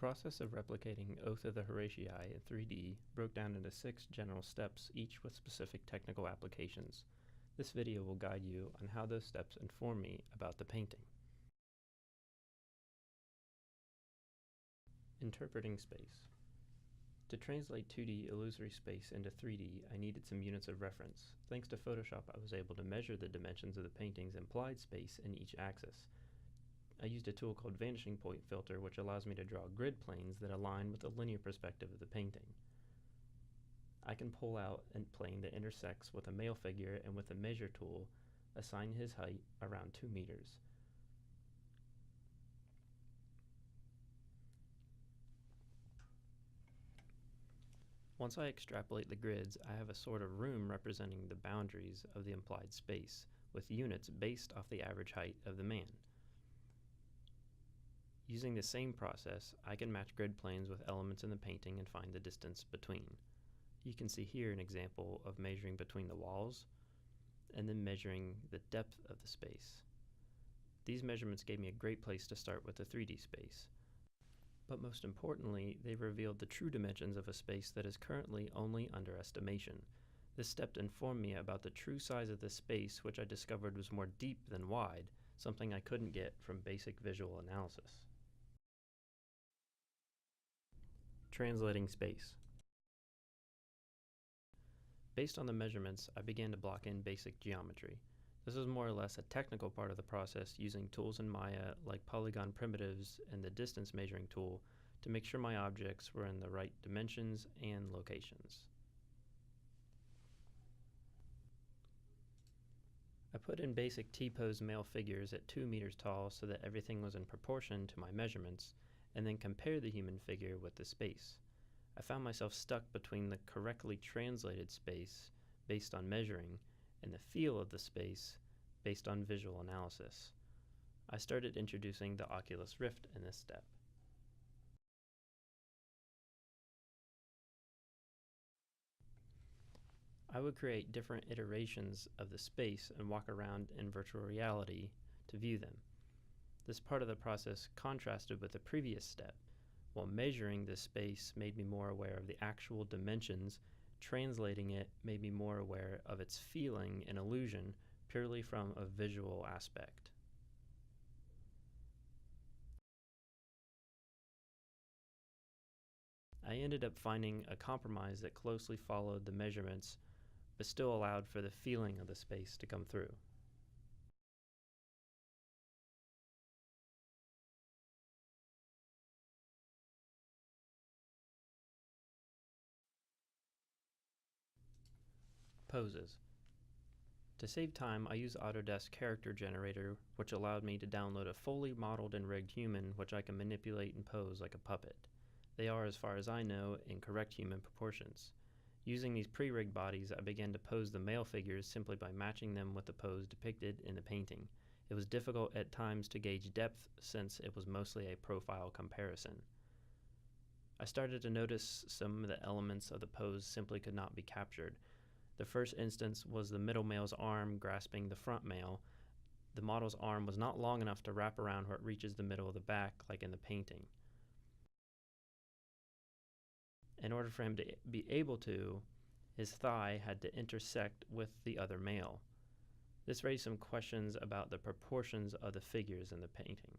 process of replicating Oath of the Horatii in 3D broke down into 6 general steps, each with specific technical applications. This video will guide you on how those steps inform me about the painting. Interpreting space. To translate 2D illusory space into 3D, I needed some units of reference. Thanks to Photoshop, I was able to measure the dimensions of the painting's implied space in each axis. I used a tool called Vanishing Point Filter, which allows me to draw grid planes that align with the linear perspective of the painting. I can pull out a plane that intersects with a male figure and with the measure tool, assign his height around 2 meters. Once I extrapolate the grids, I have a sort of room representing the boundaries of the implied space, with units based off the average height of the man. Using the same process, I can match grid planes with elements in the painting and find the distance between. You can see here an example of measuring between the walls and then measuring the depth of the space. These measurements gave me a great place to start with the 3D space. But most importantly, they revealed the true dimensions of a space that is currently only under estimation. This step informed me about the true size of the space, which I discovered was more deep than wide, something I couldn't get from basic visual analysis. Translating space. Based on the measurements, I began to block in basic geometry. This was more or less a technical part of the process, using tools in Maya like polygon primitives and the distance measuring tool to make sure my objects were in the right dimensions and locations. I put in basic T-pose male figures at 2 meters tall so that everything was in proportion to my measurements, and then compared the human figure with the space. I found myself stuck between the correctly translated space based on measuring and the feel of the space based on visual analysis. I started introducing the Oculus Rift in this step. I would create different iterations of the space and walk around in virtual reality to view them. This part of the process contrasted with the previous step. While measuring this space made me more aware of the actual dimensions, translating it made me more aware of its feeling and illusion purely from a visual aspect. I ended up finding a compromise that closely followed the measurements, but still allowed for the feeling of the space to come through. Poses. To save time, I use Autodesk Character Generator, which allowed me to download a fully modeled and rigged human which I can manipulate and pose like a puppet. They are, as far as I know, in correct human proportions. Using these pre-rigged bodies, I began to pose the male figures simply by matching them with the pose depicted in the painting. It was difficult at times to gauge depth since it was mostly a profile comparison. I started to notice some of the elements of the pose simply could not be captured. The first instance was the middle male's arm grasping the front male. The model's arm was not long enough to wrap around where it reaches the middle of the back like in the painting. In order for him to be able to, his thigh had to intersect with the other male. This raised some questions about the proportions of the figures in the painting.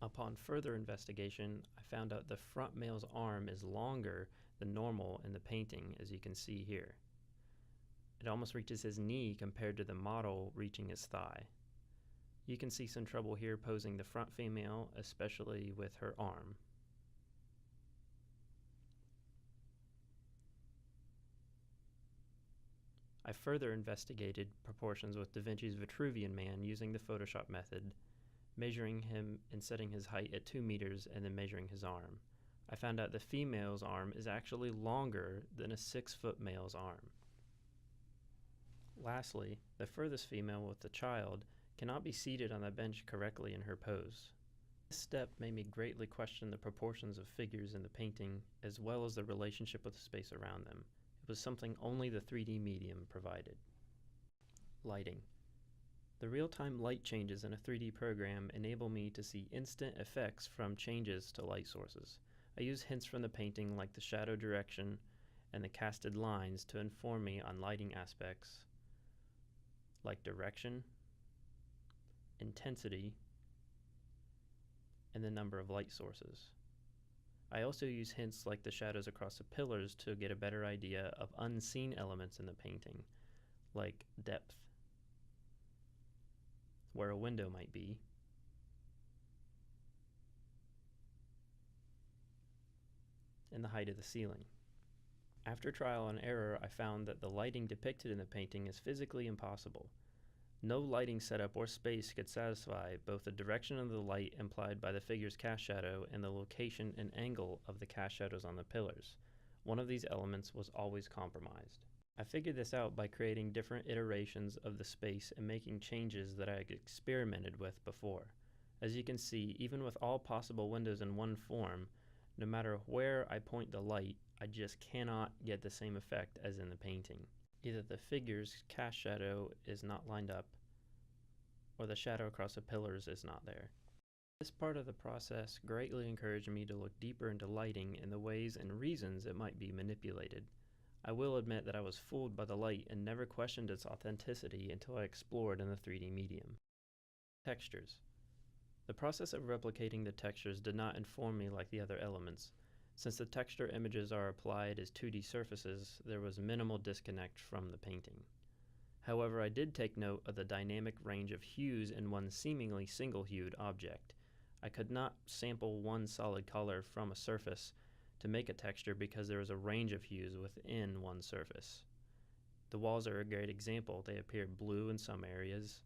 Upon further investigation, I found out the front male's arm is longer than normal in the painting, as you can see here. It almost reaches his knee compared to the model reaching his thigh. You can see some trouble here posing the front female, especially with her arm. I further investigated proportions with Da Vinci's Vitruvian Man using the Photoshop method, measuring him and setting his height at 2 meters and then measuring his arm. I found out the female's arm is actually longer than a 6-foot male's arm. Lastly, the furthest female with the child cannot be seated on the bench correctly in her pose. This step made me greatly question the proportions of figures in the painting, as well as the relationship with the space around them. It was something only the 3D medium provided. Lighting. The real-time light changes in a 3D program enable me to see instant effects from changes to light sources. I use hints from the painting like the shadow direction and the casted lines to inform me on lighting aspects like direction, intensity, and the number of light sources. I also use hints like the shadows across the pillars to get a better idea of unseen elements in the painting, like depth, where a window might be, and the height of the ceiling. After trial and error, I found that the lighting depicted in the painting is physically impossible. No lighting setup or space could satisfy both the direction of the light implied by the figure's cast shadow and the location and angle of the cast shadows on the pillars. One of these elements was always compromised. I figured this out by creating different iterations of the space and making changes that I had experimented with before. As you can see, even with all possible windows in one form, no matter where I point the light, I just cannot get the same effect as in the painting. Either the figure's cast shadow is not lined up, or the shadow across the pillars is not there. This part of the process greatly encouraged me to look deeper into lighting and the ways and reasons it might be manipulated. I will admit that I was fooled by the light and never questioned its authenticity until I explored in the 3D medium. Textures. The process of replicating the textures did not inform me like the other elements. Since the texture images are applied as 2D surfaces, there was minimal disconnect from the painting. However, I did take note of the dynamic range of hues in one seemingly single-hued object. I could not sample one solid color from a surface to make a texture because there was a range of hues within one surface. The walls are a great example. They appear blue in some areas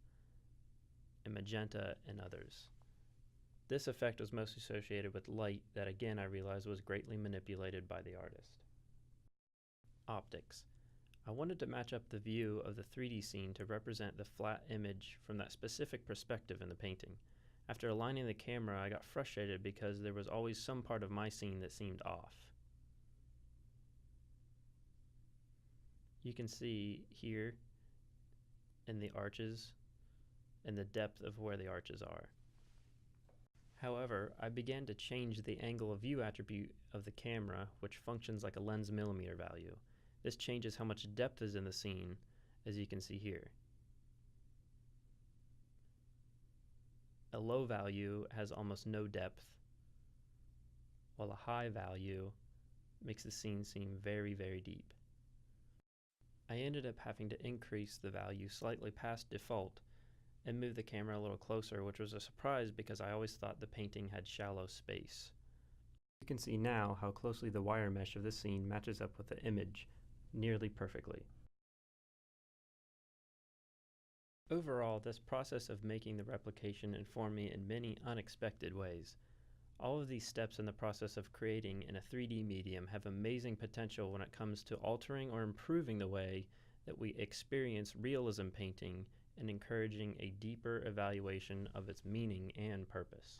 and magenta in others. This effect was mostly associated with light that again I realized was greatly manipulated by the artist. Optics. I wanted to match up the view of the 3D scene to represent the flat image from that specific perspective in the painting. After aligning the camera, I got frustrated because there was always some part of my scene that seemed off. You can see here in the arches and the depth of where the arches are. However, I began to change the angle of view attribute of the camera, which functions like a lens millimeter value. This changes how much depth is in the scene, as you can see here. A low value has almost no depth, while a high value makes the scene seem very, very deep. I ended up having to increase the value slightly past default and move the camera a little closer, which was a surprise because I always thought the painting had shallow space. You can see now how closely the wire mesh of this scene matches up with the image, nearly perfectly. Overall, this process of making the replication informed me in many unexpected ways. All of these steps in the process of creating in a 3D medium have amazing potential when it comes to altering or improving the way that we experience realism painting and encouraging a deeper evaluation of its meaning and purpose.